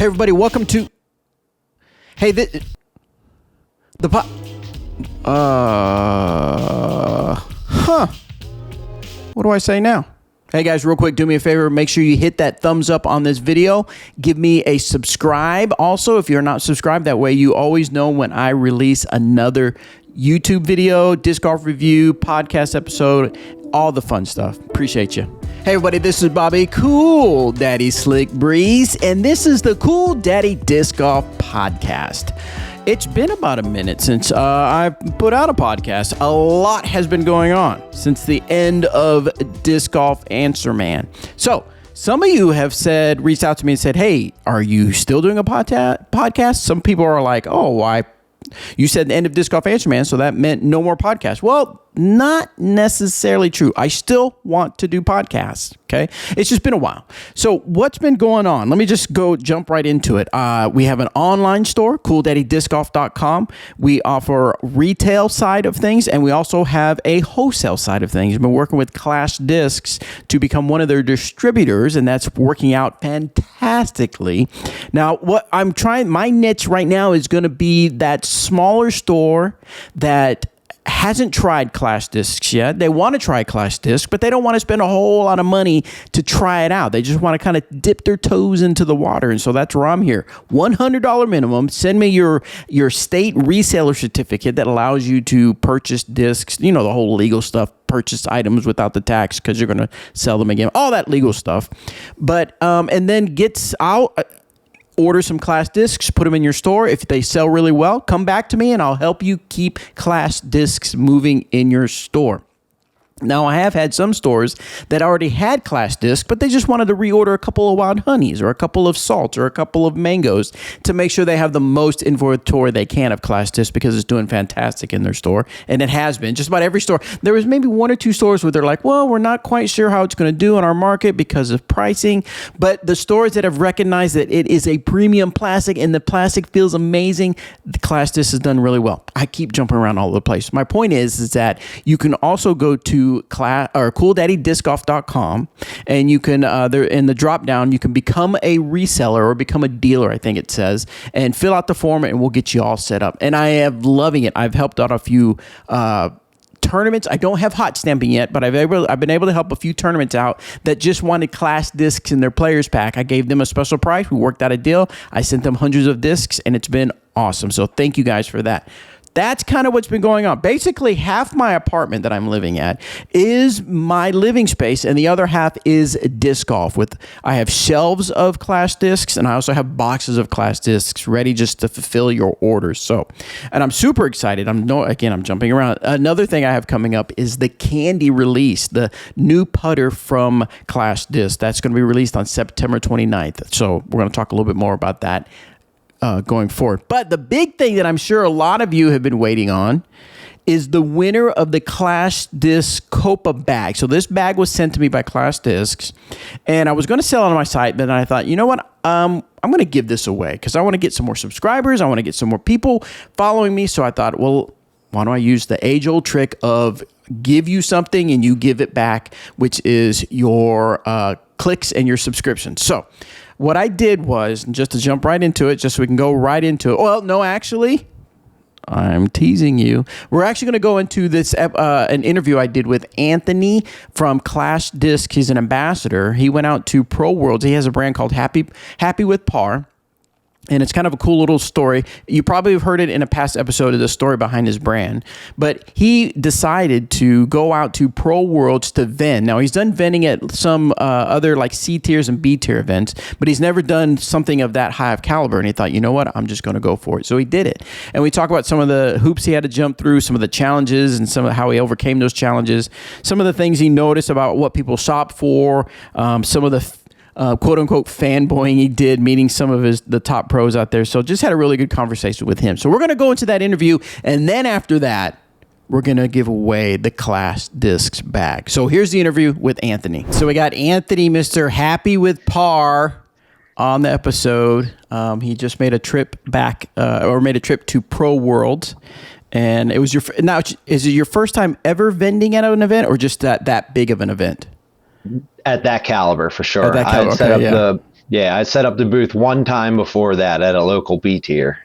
Hey everybody, welcome to what do I say now? Hey guys, real quick, do me a favor, make sure you hit that thumbs up on this video. Give me a subscribe. Also, if you're not subscribed, that way you always know when I release another YouTube video, disc golf review, podcast episode, all the fun stuff. Appreciate you. Hey everybody, this is Bobby Cool Daddy Slick Breeze, and this is the Cool Daddy Disc Golf Podcast. It's been about a minute since I've put out a podcast. A lot has been going on since the end of Disc Golf Answer Man. So some of you have reached out to me and said, hey, are you still doing a podcast? Some people are like, oh, why? You said the end of Disc Golf Answer Man, so that meant no more podcasts. Well, not necessarily true. I still want to do podcasts, okay? It's just been a while. So what's been going on? Let me just jump right into it. We have an online store, CoolDaddyDiscGolf.com. We offer retail side of things, and we also have a wholesale side of things. We've been working with Clash Discs to become one of their distributors, and that's working out fantastically. Now, my niche right now is going to be that smaller store that hasn't tried Clash Discs yet. They want to try Clash Discs, but they don't want to spend a whole lot of money to try it out. They just want to kind of dip their toes into the water. And so that's where I'm here. $100 minimum. Send me your state reseller certificate that allows you to purchase discs, the whole legal stuff, purchase items without the tax because you're going to sell them again, all that legal stuff. But, and then order some Clash Discs, put them in your store. If they sell really well, come back to me and I'll help you keep Clash Discs moving in your store. Now, I have had some stores that already had Clash Discs, but they just wanted to reorder a couple of Wild Honeys or a couple of Salts or a couple of Mangoes to make sure they have the most inventory they can of Clash Discs because it's doing fantastic in their store. And it has been. Just about every store. There was maybe one or two stores where they're like, well, we're not quite sure how it's going to do in our market because of pricing. But the stores that have recognized that it is a premium plastic and the plastic feels amazing, the Clash Discs has done really well. I keep jumping around all over the place. My point is that you can also go to CoolDaddyDiscGolf.com, and you can there in the drop down you can become a reseller or become a dealer, I think it says, and fill out the form and we'll get you all set up. And I am loving it. I've helped out a few tournaments. I don't have hot stamping yet, but I've been able to help a few tournaments out that just wanted Clash Discs in their players pack. I gave them a special price. We worked out a deal. I sent them hundreds of discs, and it's been awesome. So thank you guys for that. That's kind of what's been going on. Basically, half my apartment that I'm living at is my living space, and the other half is disc golf. I have shelves of Clash Discs, and I also have boxes of Clash Discs ready just to fulfill your orders. So, and I'm super excited. I'm jumping around. Another thing I have coming up is the Candy release, the new putter from Clash Discs. That's going to be released on September 29th. So we're going to talk a little bit more about that going forward. But the big thing that I'm sure a lot of you have been waiting on is the winner of the Clash Disc Copa bag. So this bag was sent to me by Clash Discs, and I was going to sell it on my site, but then I thought, you know what? I'm going to give this away because I want to get some more subscribers. I want to get some more people following me. So I thought, well, why don't I use the age-old trick of give you something and you give it back, which is your clicks and your subscriptions. So what I did was, just to jump right into it, just so we can go right into it. Well, no, actually, I'm teasing you. We're actually going to go into this an interview I did with Anthony from Clash Disc. He's an ambassador. He went out to Pro Worlds. He has a brand called Happy with Par. And it's kind of a cool little story. You probably have heard it in a past episode of the story behind his brand. But he decided to go out to Pro Worlds to vend. Now, he's done vending at some other like C tiers and B tier events, but he's never done something of that high of caliber. And he thought, you know what? I'm just going to go for it. So he did it. And we talk about some of the hoops he had to jump through, some of the challenges and some of how he overcame those challenges, some of the things he noticed about what people shop for, some of the quote unquote fanboying he did, meeting some of the top pros out there. So just had a really good conversation with him. So we're going to go into that interview, and then after that, we're going to give away the Clash Discs bag. So here's the interview with Anthony. So we got Anthony, Mr. Happy with Par, on the episode. He just made a trip to Pro Worlds. And it was is it your first time ever vending at an event, or just that big of an event? At that caliber, for sure. At that caliber, I set up Yeah, I set up the booth one time before that at a local B tier.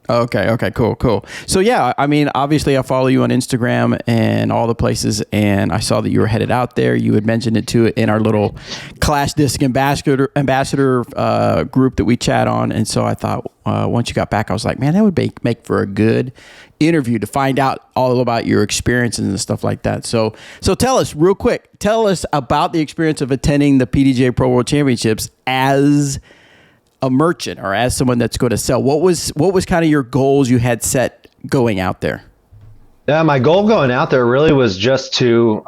Okay, cool. So yeah, I mean, obviously I follow you on Instagram and all the places, and I saw that you were headed out there. You had mentioned it too in our little Clash Disc ambassador group that we chat on, and so I thought once you got back, I was like, man, that would make for a good interview to find out all about your experiences and stuff like that. So tell us real quick, about the experience of attending the PDGA Pro World Championships as a merchant or as someone that's going to sell. What was kind of your goals you had set going out there? Yeah, my goal going out there really was just to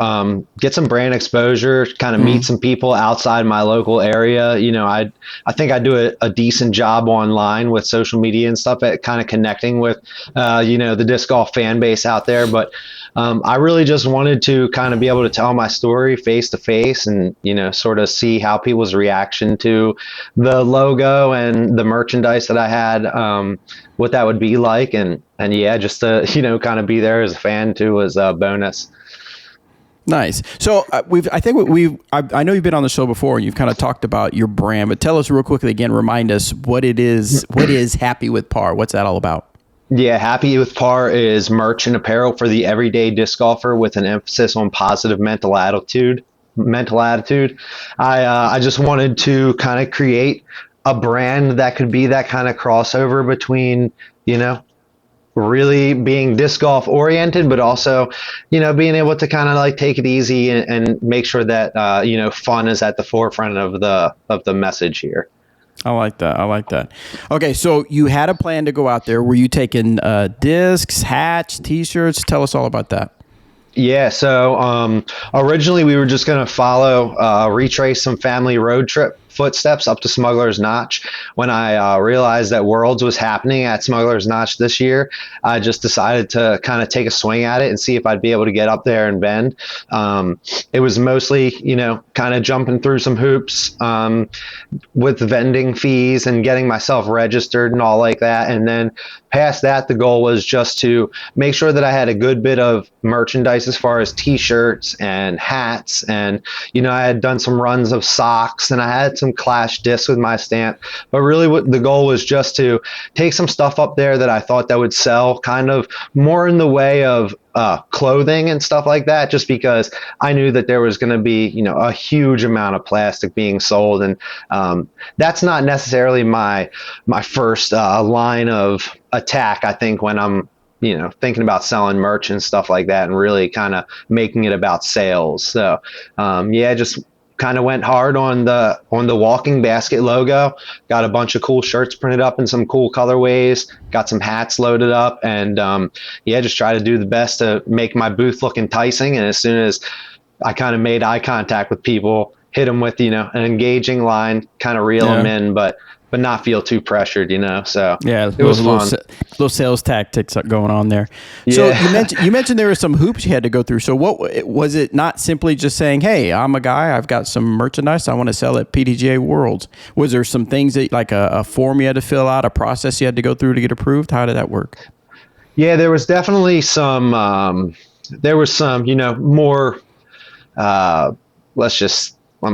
get some brand exposure, kind of meet some people outside my local area. You know, I think I do a decent job online with social media and stuff at kind of connecting with, the disc golf fan base out there. But I really just wanted to kind of be able to tell my story face to face and, sort of see how people's reaction to the logo and the merchandise that I had, what that would be like. And yeah, just to, kind of be there as a fan too was a bonus. Nice. So I know you've been on the show before and you've kind of talked about your brand, but tell us real quickly again, remind us what is Happy with Par? What's that all about? Yeah, Happy with Par is merch and apparel for the everyday disc golfer with an emphasis on positive mental attitude. I just wanted to kind of create a brand that could be that kind of crossover between, really being disc golf oriented, but also, being able to kind of like take it easy and make sure that, fun is at the forefront of the message here. I like that. Okay, so you had a plan to go out there. Were you taking discs, hats, T-shirts? Tell us all about that. Yeah, so originally we were just going to retrace some family road trip footsteps up to Smuggler's Notch. When I realized that Worlds was happening at Smuggler's Notch this year, I just decided to kind of take a swing at it and see if I'd be able to get up there and bend. It was mostly, kind of jumping through some hoops with vending fees and getting myself registered and all like that. And then past that, the goal was just to make sure that I had a good bit of merchandise as far as T-shirts and hats. And, I had done some runs of socks and I had some Clash discs with my stamp. But really what the goal was just to take some stuff up there that I thought that would sell kind of more in the way of clothing and stuff like that, just because I knew that there was going to be, a huge amount of plastic being sold. And that's not necessarily my first line of attack, I think, when I'm, thinking about selling merch and stuff like that and really kind of making it about sales. So, just kind of went hard on the walking basket logo, got a bunch of cool shirts printed up in some cool colorways, got some hats loaded up, and just try to do the best to make my booth look enticing. And as soon as I kind of made eye contact with people, hit them with, an engaging line, kind of reel them in, but not feel too pressured, So yeah, it was fun. Little sales tactics going on there. Yeah. So you mentioned there were some hoops you had to go through. So what was it? Not simply just saying, "Hey, I'm a guy. I've got some merchandise I want to sell at PDGA Worlds." Was there some things that like a form you had to fill out, a process you had to go through to get approved? How did that work? Yeah, there was definitely some. More. I'm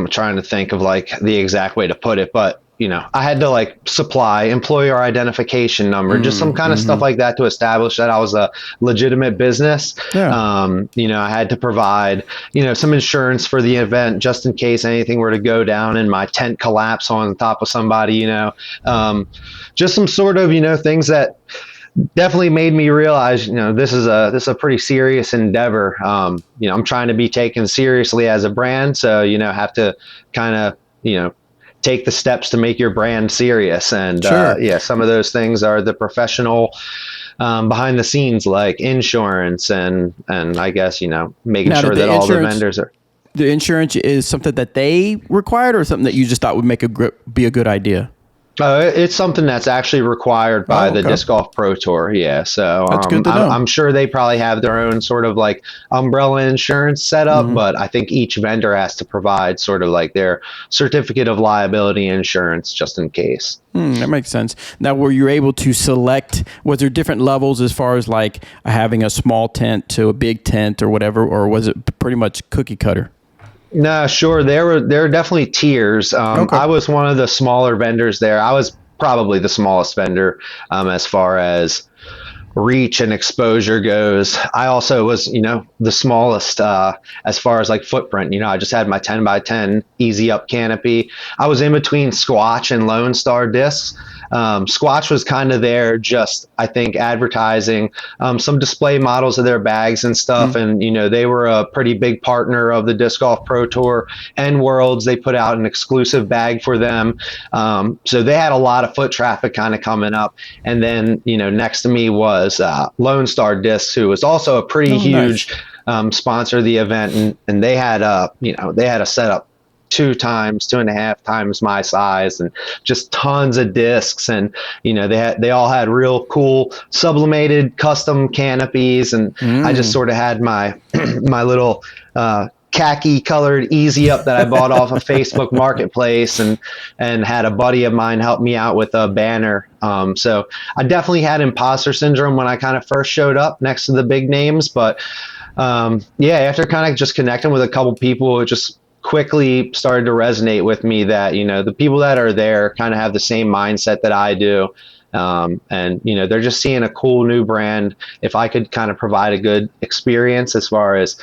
trying to think of like the exact way to put it, but I had to like supply employer identification number, just some kind of stuff like that to establish that I was a legitimate business. Yeah. I had to provide, some insurance for the event just in case anything were to go down and my tent collapse on top of somebody, just some sort of, things that definitely made me realize, this is a pretty serious endeavor. I'm trying to be taken seriously as a brand. So, have to kind of, take the steps to make your brand serious. And sure. Some of those things are the professional behind the scenes, like insurance and I guess, making sure that all the vendors are. The insurance is something that they required or something that you just thought would be a good idea? It's something that's actually required by the Disc Golf Pro Tour. Yeah. So that's good to know. I'm sure they probably have their own sort of like umbrella insurance set up, but I think each vendor has to provide sort of like their certificate of liability insurance just in case. That makes sense. Now, were you able to select, was there different levels as far as like having a small tent to a big tent or whatever, or was it pretty much cookie cutter? No, sure. There were definitely tiers. Okay. I was one of the smaller vendors there. I was probably the smallest vendor as far as reach and exposure goes. I also was, the smallest as far as like footprint. I just had my 10 by 10 easy up canopy. I was in between Squatch and Lone Star discs. Squatch was kind of there, just I think advertising some display models of their bags and stuff. Mm. And they were a pretty big partner of the Disc Golf Pro Tour and Worlds. They put out an exclusive bag for them, so they had a lot of foot traffic kind of coming up. And then next to me was Lone Star Discs, who was also a pretty Oh, nice. huge sponsor of the event, and they had a setup 2.5 times my size, and just tons of discs. And they all had real cool sublimated custom canopies, and I just Mm. sort of had my my little khaki colored easy up that I bought off of Facebook Marketplace, and had a buddy of mine help me out with a banner. So I definitely had imposter syndrome when I kind of first showed up next to the big names, but yeah, after kind of just connecting with a couple people, it just quickly started to resonate with me that the people that are there kind of have the same mindset that I do. And they're just seeing a cool new brand. If I could kind of provide a good experience as far as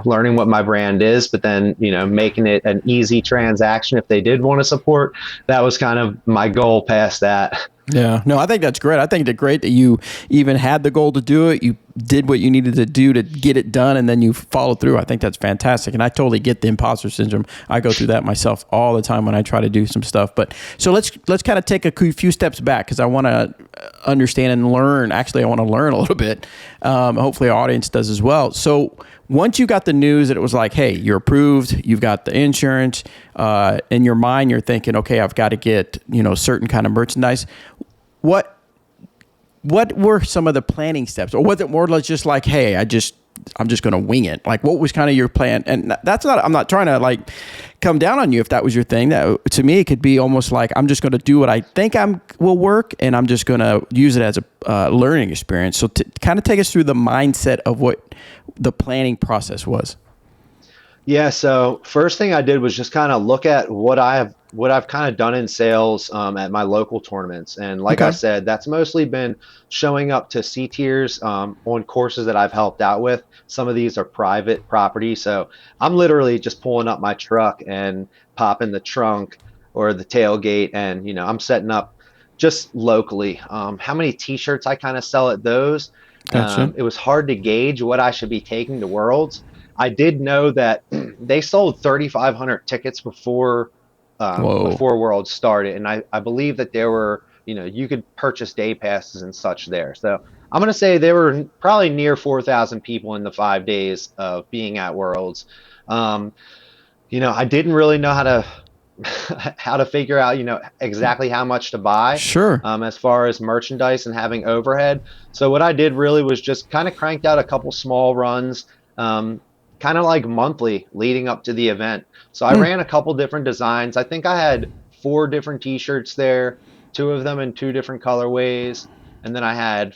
learning what my brand is, but then making it an easy transaction if they did want to support, that was kind of my goal past that. Yeah, no, I think that's great. I think it's great that you even had the goal to do it. You did what you needed to do to get it done, and then you followed through. I think that's fantastic, and I totally get the imposter syndrome. I go through that myself all the time when I try to do some stuff. But so let's kind of take a few steps back, because I want to understand and learn. Actually, I want to learn a little bit. Hopefully, our audience does as well. So once you got the news that it was like, hey, you're approved, you've got the insurance, in your mind, you're thinking, okay, I've got to get certain kind of merchandise. What were some of the planning steps, or was it more like just like, hey, I'm just going to wing it? Like, what was kind of your plan? And that's not, I'm not trying to like come down on you if that was your thing. That, to me, it could be almost like, I'm just going to do what I think will work, and I'm just going to use it as a learning experience. So kind of take us through the mindset of what the planning process was. Yeah, so first thing I did was just kind of look at what I've kind of done in sales at my local tournaments, and like I Okay. said, that's mostly been showing up to C tiers on courses that I've helped out with. Some of these are private property, so I'm literally just pulling up my truck and popping the trunk or the tailgate, and I'm setting up just locally. How many T-shirts I kind of sell at those? Gotcha. It was hard to gauge what I should be taking to Worlds. I did know that they sold 3,500 tickets Whoa. before Worlds started, and I believe that there were you could purchase day passes and such there. So I'm going to say there were probably near 4,000 people in the 5 days of being at Worlds. Um, I didn't really know how to how to figure out exactly how much to buy Sure. as far as merchandise and having overhead. So what I did really was just kind of cranked out a couple small runs, um, kind of like monthly leading up to the event. So I Hmm. ran a couple different designs. I think I had 4 different T-shirts there, 2 of them in 2 different colorways, and then I had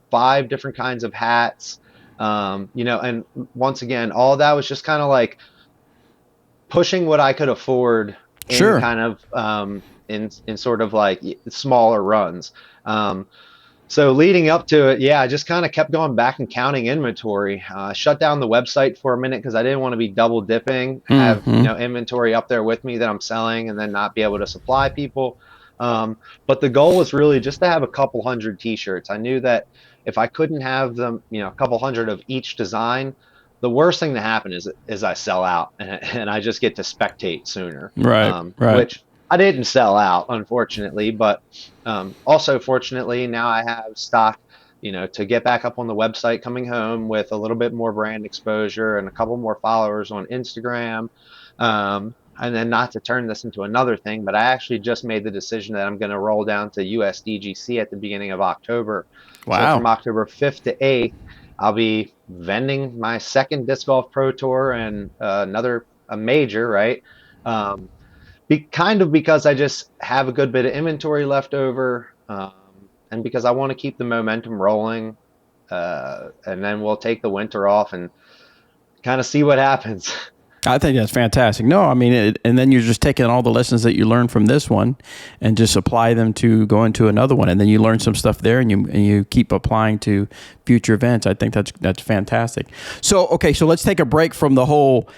5 different kinds of hats. And once again, all that was just kind of like pushing what I could afford in Sure. kind of in sort of like smaller runs. So leading up to it, yeah, I just kind of kept going back and counting inventory. Shut down the website for a minute because I didn't want to be double dipping, have Hmm. inventory up there with me that I'm selling, and then not be able to supply people. But the goal was really just to have a couple hundred T-shirts. I knew that if I couldn't have them, a couple hundred of each design, the worst thing to happen is I sell out, and I just get to spectate sooner. Right. Right. Which I didn't sell out, unfortunately, but also fortunately now I have stock, to get back up on the website coming home with a little bit more brand exposure and a couple more followers on Instagram. And then not to turn this into another thing, but I actually just made the decision that I'm going to roll down to USDGC at the beginning of October. So from Wow. October 5th to 8th, I'll be vending my second disc golf pro tour and another a major, right? Um, kind of because I just have a good bit of inventory left over, and because I want to keep the momentum rolling, and then we'll take the winter off and kind of see what happens. I think that's fantastic. No, I mean, and then you're just taking all the lessons that you learned from this one and just apply them to go into another one. And then you learn some stuff there and you keep applying to future events. I think that's fantastic. So, okay, so let's take a break from the whole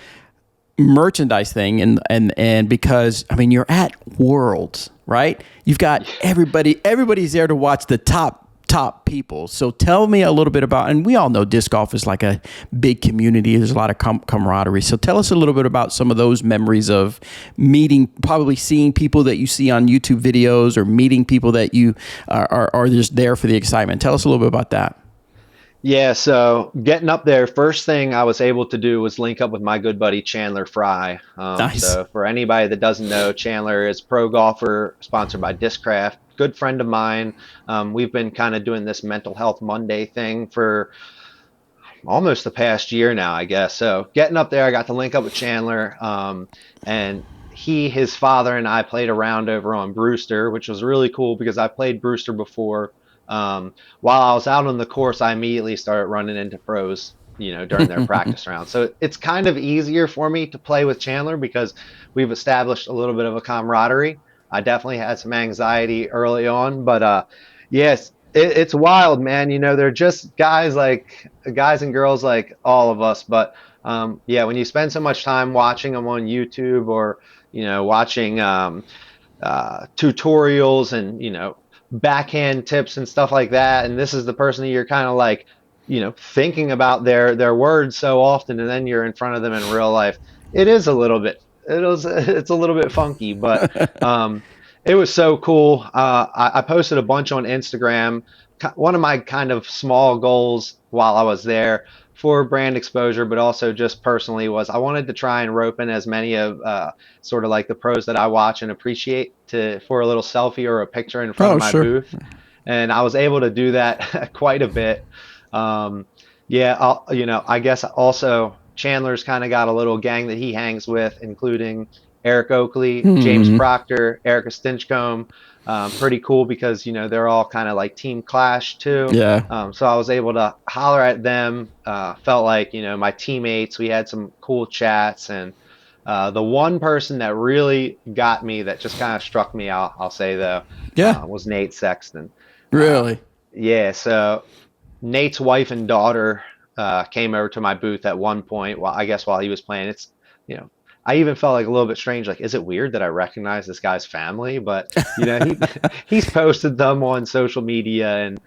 merchandise thing and because I mean, you're at Worlds, right? You've got everybody's there to watch the top people. So tell me a little bit about, and we all know disc golf is like a big community. There's a lot of camaraderie. So tell us a little bit about some of those memories of meeting, probably seeing people that you see on YouTube videos or meeting people that you are just there for the excitement. Tell us a little bit about that. Yeah, so getting up there, first thing I was able to do was link up with my good buddy Chandler Fry. Nice. So for anybody that doesn't know, Chandler is a pro golfer sponsored by Discraft, good friend of mine. We've been kind of doing this Mental Health Monday thing for almost the past year now, I guess. So getting up there, I got to link up with Chandler, and his father and I played around over on Brewster, which was really cool because I played Brewster before. While I was out on the course, I immediately started running into pros, during their practice round. So it's kind of easier for me to play with Chandler because we've established a little bit of a camaraderie. I definitely had some anxiety early on, but yes, it's wild, man. They're just guys and girls like all of us. But yeah, when you spend so much time watching them on YouTube or watching tutorials and backhand tips and stuff like that, and this is the person that you're kind of like thinking about their words so often, and then you're in front of them in real life, it's a little bit funky, but it was so cool. I posted a bunch on Instagram. One of my kind of small goals while I was there for brand exposure, but also just personally, was I wanted to try and rope in as many of sort of like the pros that I watch and appreciate for a little selfie or a picture in front of my Sure. booth. And I was able to do that quite a bit. Yeah, I guess also Chandler's kind of got a little gang that he hangs with, including Eric Oakley, James Mm-hmm. Proctor, Erica Stinchcomb. Pretty cool because they're all kind of like Team Clash too. Yeah. So I was able to holler at them. Felt like my teammates. We had some cool chats, and the one person that really got me, that just kind of struck me, I'll say though, Yeah. was Nate Sexton. Uh, Really. yeah, so Nate's wife and daughter came over to my booth at one point. Well, I guess while he was playing, you know, I even felt like a little bit strange. Like, is it weird that I recognize this guy's family? But he's posted them on social media, and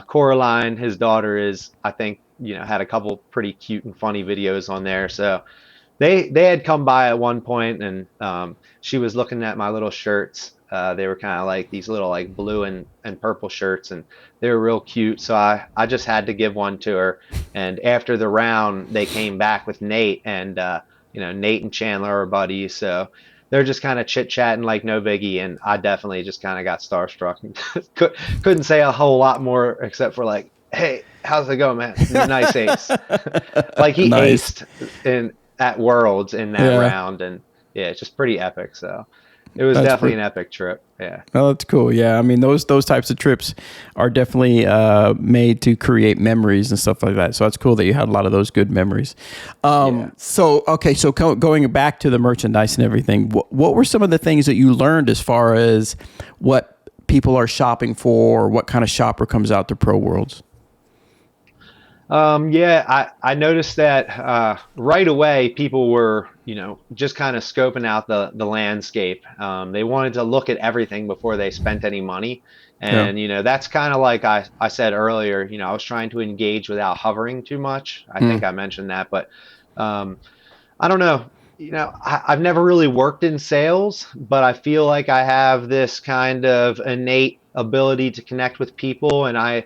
Coraline, his daughter, I think, had a couple pretty cute and funny videos on there. So they had come by at one point, and she was looking at my little shirts. They were kind of like these little like blue and purple shirts, and they were real cute. So I just had to give one to her. And after the round, they came back with Nate, and Nate and Chandler are buddies. So they're just kind of chit chatting like no biggie, and I definitely just kind of got starstruck. Couldn't say a whole lot more except for like, hey, how's it going, man? Nice ace. Like he Nice. aced at Worlds in that Yeah. round, and yeah, it's just pretty epic. So it was That's definitely pretty. an epic trip. Yeah. Oh, that's cool. Yeah, I mean those types of trips are definitely made to create memories and stuff like that. So that's cool that you had a lot of those good memories. Yeah. So okay, so going back to the merchandise and everything, what were some of the things that you learned as far as what people are shopping for, or what kind of shopper comes out to Pro Worlds? Yeah, I noticed that right away people were, just kind of scoping out the landscape. They wanted to look at everything before they spent any money. Yeah. And, that's kind of like I said earlier, I was trying to engage without hovering too much. I think I mentioned that, but um, I don't know. I've never really worked in sales, but I feel like I have this kind of innate ability to connect with people. And I,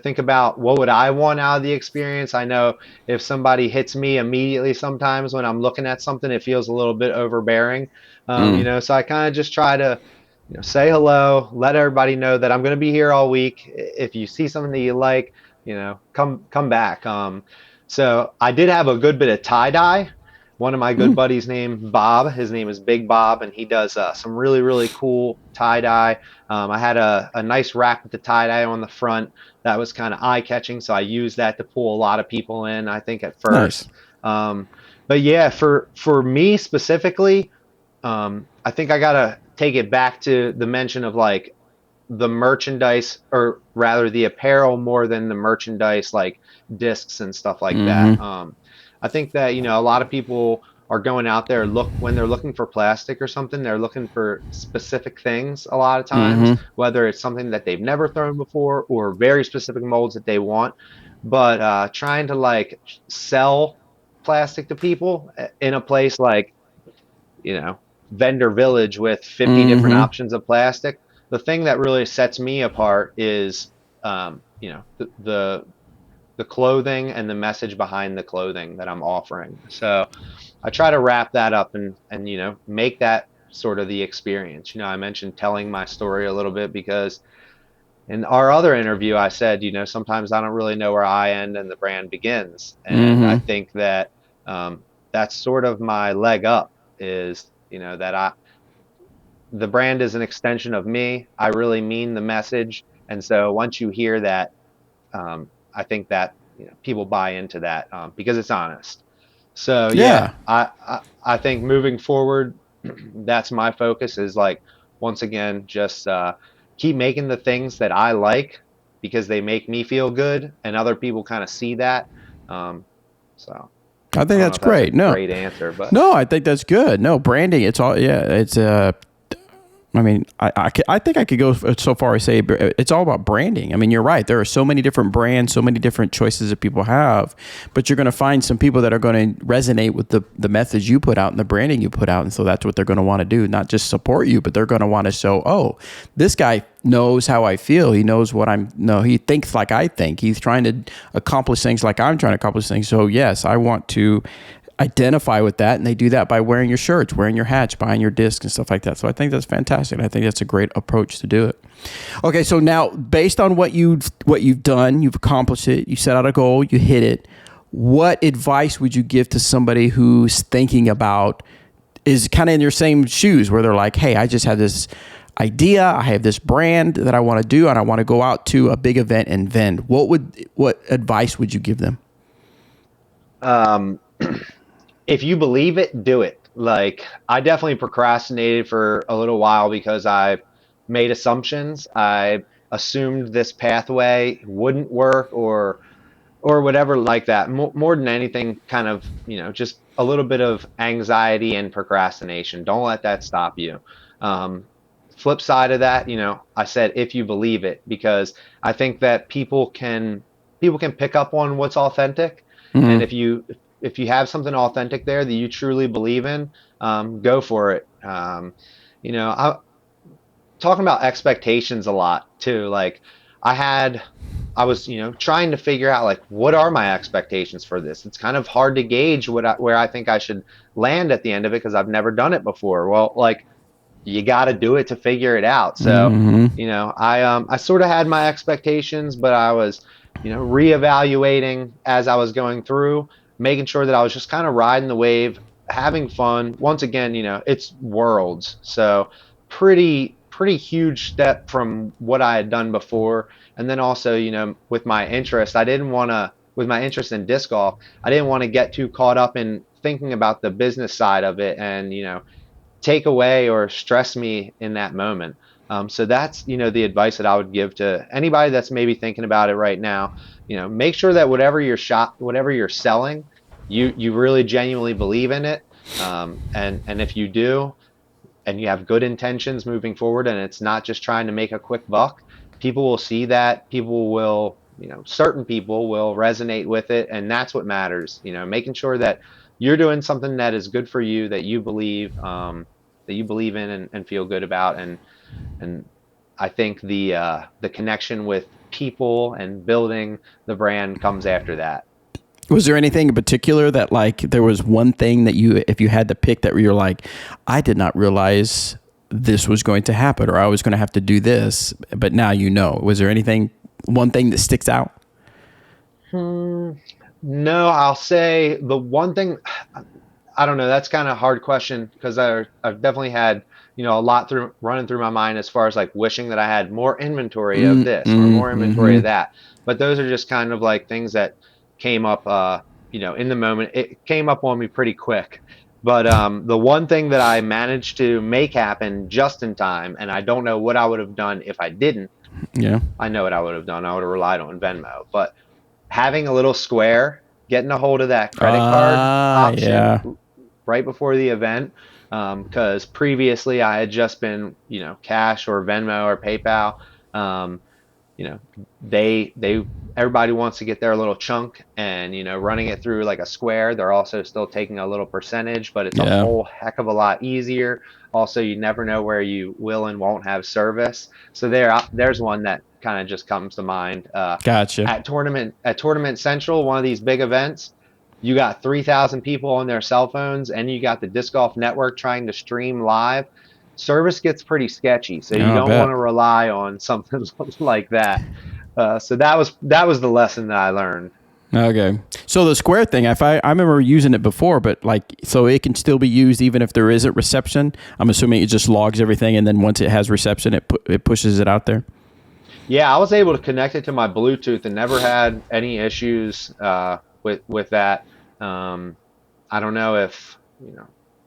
think about what would I want out of the experience. I know if somebody hits me immediately, sometimes when I'm looking at something, it feels a little bit overbearing. So I kind of just try to, say hello, let everybody know that I'm going to be here all week. If you see something that you like, come back. So I did have a good bit of tie dye. One of my good buddies named Bob. His name is Big Bob, and he does some really, really cool tie dye. I had a nice rack with the tie dye on the front that was kind of eye catching, so I used that to pull a lot of people in, I think, at Nice. first. But yeah, for me specifically, I think I gotta take it back to the mention of like the merchandise, or rather the apparel more than the merchandise, like discs and stuff like that. Mm-hmm. I think that, a lot of people are going out there, look, when they're looking for plastic or something, they're looking for specific things a lot of times, Mm-hmm. whether it's something that they've never thrown before or very specific molds that they want. But trying to like sell plastic to people in a place like, vendor village with 50 different Mm-hmm. options of plastic. The thing that really sets me apart is, the clothing and the message behind the clothing that I'm offering. So I try to wrap that up and make that sort of the experience. I mentioned telling my story a little bit because in our other interview I said, sometimes I don't really know where I end and the brand begins. And I Mm-hmm. think that that's sort of my leg up, is, that the brand is an extension of me. I really mean the message. And so once you hear that, I think that people buy into that, because it's honest. So yeah, Yeah. I think moving forward, that's my focus, is like, once again, just keep making the things that I like because they make me feel good, and other people kind of see that. Um, so I I think don't know that's if that's a great. No, great answer, but no, I think that's good. No, branding, it's all, yeah, it's, I mean, I think I could go so far as say it's all about branding. I mean, you're right. There are so many different brands, so many different choices that people have, but you're going to find some people that are going to resonate with the message you put out and the branding you put out. And so that's what they're going to want to do, not just support you, but they're going to want to show, oh, this guy knows how I feel. He knows what I'm, no, he thinks like I think. He's trying to accomplish things like I'm trying to accomplish things. So yes, I want to identify with that, and they do that by wearing your shirts, wearing your hats, buying your discs and stuff like that. So I think that's fantastic. I think that's a great approach to do it. Okay, so now based on what you've done, you've accomplished it, you set out a goal, you hit it. What advice would you give to somebody who's thinking about, is kind of in your same shoes, where they're like, hey, I just had this idea, I have this brand that I want to do, and I want to go out to a big event and vend. What advice would you give them? um, if you believe it, do it. Like, I definitely procrastinated for a little while because I made assumptions. I assumed this pathway wouldn't work, or whatever like that. More than anything, kind of, just a little bit of anxiety and procrastination. Don't let that stop you. Um, Flip side of that, I said if you believe it, because I think that people can pick up on what's authentic, and Mm-hmm. if you have something authentic there that you truly believe in, go for it. I talking about expectations a lot too. Like, I had, I was, trying to figure out like what are my expectations for this. It's kind of hard to gauge where I think I should land at the end of it because I've never done it before. Well, like, you got to do it to figure it out. So, Mm-hmm. I sort of had my expectations, but I was, reevaluating as I was going through, making sure that I was just kind of riding the wave, having fun. Once again, it's worlds, so pretty huge step from what I had done before. And then also, with my interest, I didn't want to. With my interest in disc golf, I didn't want to get too caught up in thinking about the business side of it, and take away or stress me in that moment. So that's, the advice that I would give to anybody that's maybe thinking about it right now. Make sure that whatever you're selling, you really genuinely believe in it. And if you do, and you have good intentions moving forward, and it's not just trying to make a quick buck, people will see that. People will, certain people will resonate with it, and that's what matters. Making sure that you're doing something that is good for you, that you believe in, and feel good about. And I think the connection with people and building the brand comes after that. Was there anything in particular that, like, there was one thing that you, if you had to pick, that you're like, I did not realize this was going to happen, or I was going to have to do this, but now you know? Was there anything, one thing that sticks out? Hmm. No, I'll say the one thing. I don't know. That's kind of a hard question because I've definitely had, a lot running through my mind as far as like wishing that I had more inventory of this or more inventory Mm-hmm. of that. But those are just kind of like things that came up, in the moment, it came up on me pretty quick. But the one thing that I managed to make happen just in time, and I don't know what I would have done if I didn't. Yeah. I know what I would have done. I would have relied on Venmo. But having a little square, getting a hold of that credit card option Yeah. right before the event, because previously I had just been, cash or Venmo or PayPal. Um, you know, they everybody wants to get their little chunk, and running it through like a square, they're also still taking a little percentage, but it's a Yeah. whole heck of a lot easier. Also, you never know where you will and won't have service. So there's one that kind of just comes to mind. Gotcha. At Tournament Central, one of these big events, you got 3,000 people on their cell phones, and you got the Disc Golf Network trying to stream live. Service gets pretty sketchy, so you Oh, I don't want bet. to rely on something like that. So that was the lesson that I learned. Okay. So the square thing, if I remember using it before, but so it can still be used even if there isn't reception. I'm assuming it just logs everything, and then once it has reception, it pushes it out there. Yeah, I was able to connect it to my Bluetooth and never had any issues with that. Um, I don't know if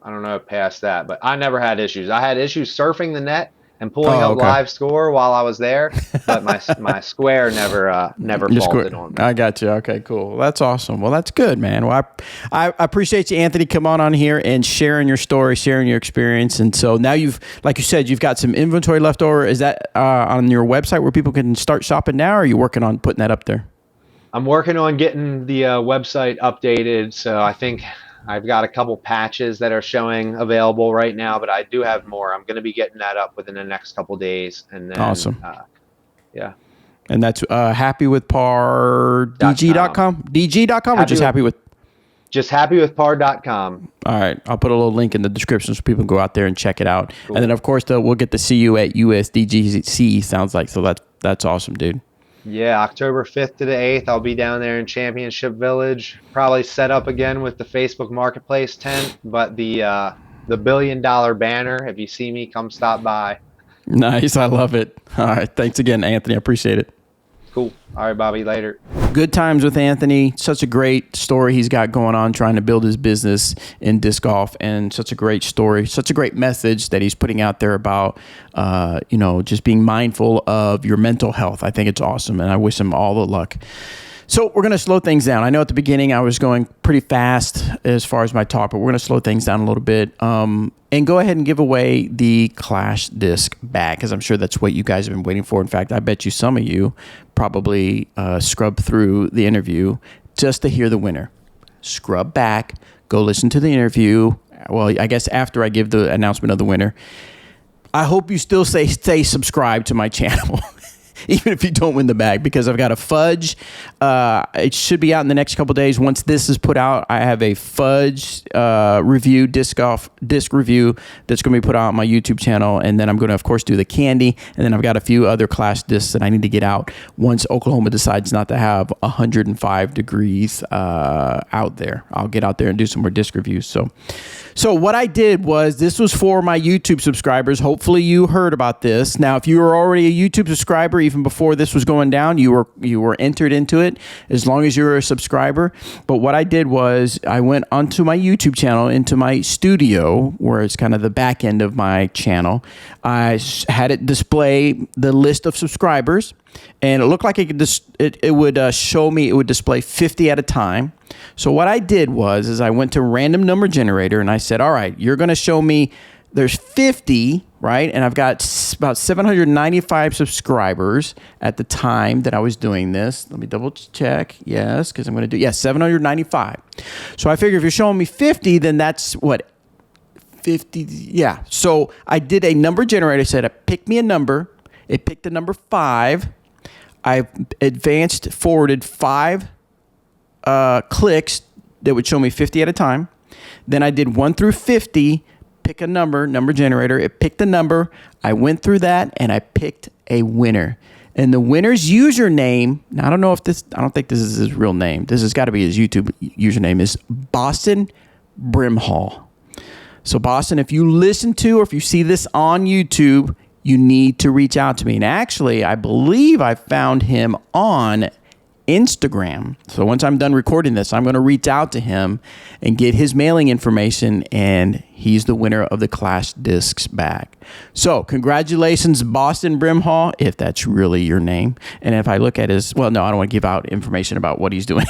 I don't know past that, but I never had issues. I had issues surfing the net and pulling Oh, up okay. live score while I was there, but my square never Your faulted square. on me. I got you. Okay, cool. That's awesome. Well, that's good, man. Well, I appreciate you, Anthony, come on here and sharing your story, sharing your experience. And so now like you said, you've got some inventory left over. Is that on your website where people can start shopping now, or are you working on putting that up there? I'm working on getting the website updated, so I think I've got a couple patches that are showing available right now, but I do have more. I'm going to be getting that up within the next couple days, and then Awesome. yeah, And that's .com. happywithpar.dg.com? DG.com or Happy just with happy with? just happywithpar.com. All right. I'll put a little link in the description so people can go out there and check it out. Cool. And then, of course, we'll get to see you at USDGC, sounds like. So that's awesome, dude. Yeah, October 5th to the 8th, I'll be down there in Championship Village. Probably set up again with the Facebook Marketplace tent, but the $1 billion banner. If you see me, come stop by. Nice. I love it. All right. Thanks again, Anthony. I appreciate it. Cool. All right, Bobby. Later. Good times with Anthony. Such a great story he's got going on trying to build his business in disc golf, and such a great story, such a great message that he's putting out there about, just being mindful of your mental health. I think it's awesome, and I wish him all the luck. So we're going to slow things down. I know at the beginning I was going pretty fast as far as my talk, but we're going to slow things down a little bit and go ahead and give away the Clash Disc bag, because I'm sure that's what you guys have been waiting for. In fact, I bet you some of you probably scrubbed through the interview just to hear the winner. Scrub back, go listen to the interview. Well, I guess after I give the announcement of the winner. I hope you still stay subscribed to my channel. Even if you don't win the bag, because I've got a fudge. It should be out in the next couple of days. Once this is put out, I have a fudge review, disc review that's going to be put out on my YouTube channel. And then I'm going to, of course, do the candy. And then I've got a few other Clash discs that I need to get out once Oklahoma decides not to have 105 degrees out there. I'll get out there and do some more disc reviews. So what I did was, this was for my YouTube subscribers. Hopefully you heard about this. Now, if you were already a YouTube subscriber, even before this was going down, you were entered into it as long as you were a subscriber. But what I did was, I went onto my YouTube channel, into my studio, where it's kind of the back end of my channel. I had it display the list of subscribers, and it looked like it would show me, it would display 50 at a time. So what I did was I went to random number generator, and I said, all right, you're going to show me there's 50, right? And I've got about 795 subscribers at the time that I was doing this. Let me double check. Yes, because I'm going to do, 795. So I figure if you're showing me 50, then that's what, 50, yeah. So I did a number generator. I said, pick me a number. It picked the number 5. I forwarded 5 clicks that would show me 50 at a time. Then I did 1 through 50, pick a number generator. It picked a number. I went through that and I picked a winner. And the winner's username, now I don't think this is his real name. This has got to be his YouTube username, is Boston Brimhall. So Boston, if you listen to, or if you see this on YouTube, you need to reach out to me. And actually, I believe I found him on Instagram. So once I'm done recording this, I'm going to reach out to him and get his mailing information, and he's the winner of the Clash Discs bag. So congratulations, Boston Brimhall, if that's really your name. And if I look at his, well, no, I don't want to give out information about what he's doing.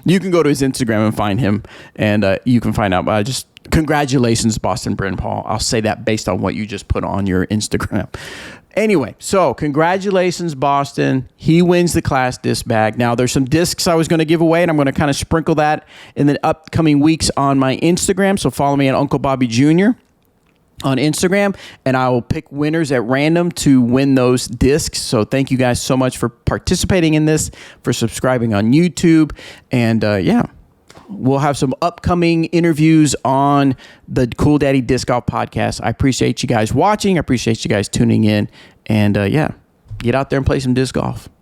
You can go to his Instagram and find him, and you can find out. Just congratulations, Boston Brimhall. I'll say that based on what you just put on your Instagram. Anyway, so congratulations, Boston. He wins the Clash Disc bag. Now, there's some discs I was going to give away, and I'm going to kind of sprinkle that in the upcoming weeks on my Instagram. So follow me at Uncle Bobby Jr. on Instagram, and I will pick winners at random to win those discs. So thank you guys so much for participating in this, for subscribing on YouTube, and we'll have some upcoming interviews on the Cool Daddy Disc Golf podcast. I appreciate you guys watching. I appreciate you guys tuning in. And get out there and play some disc golf.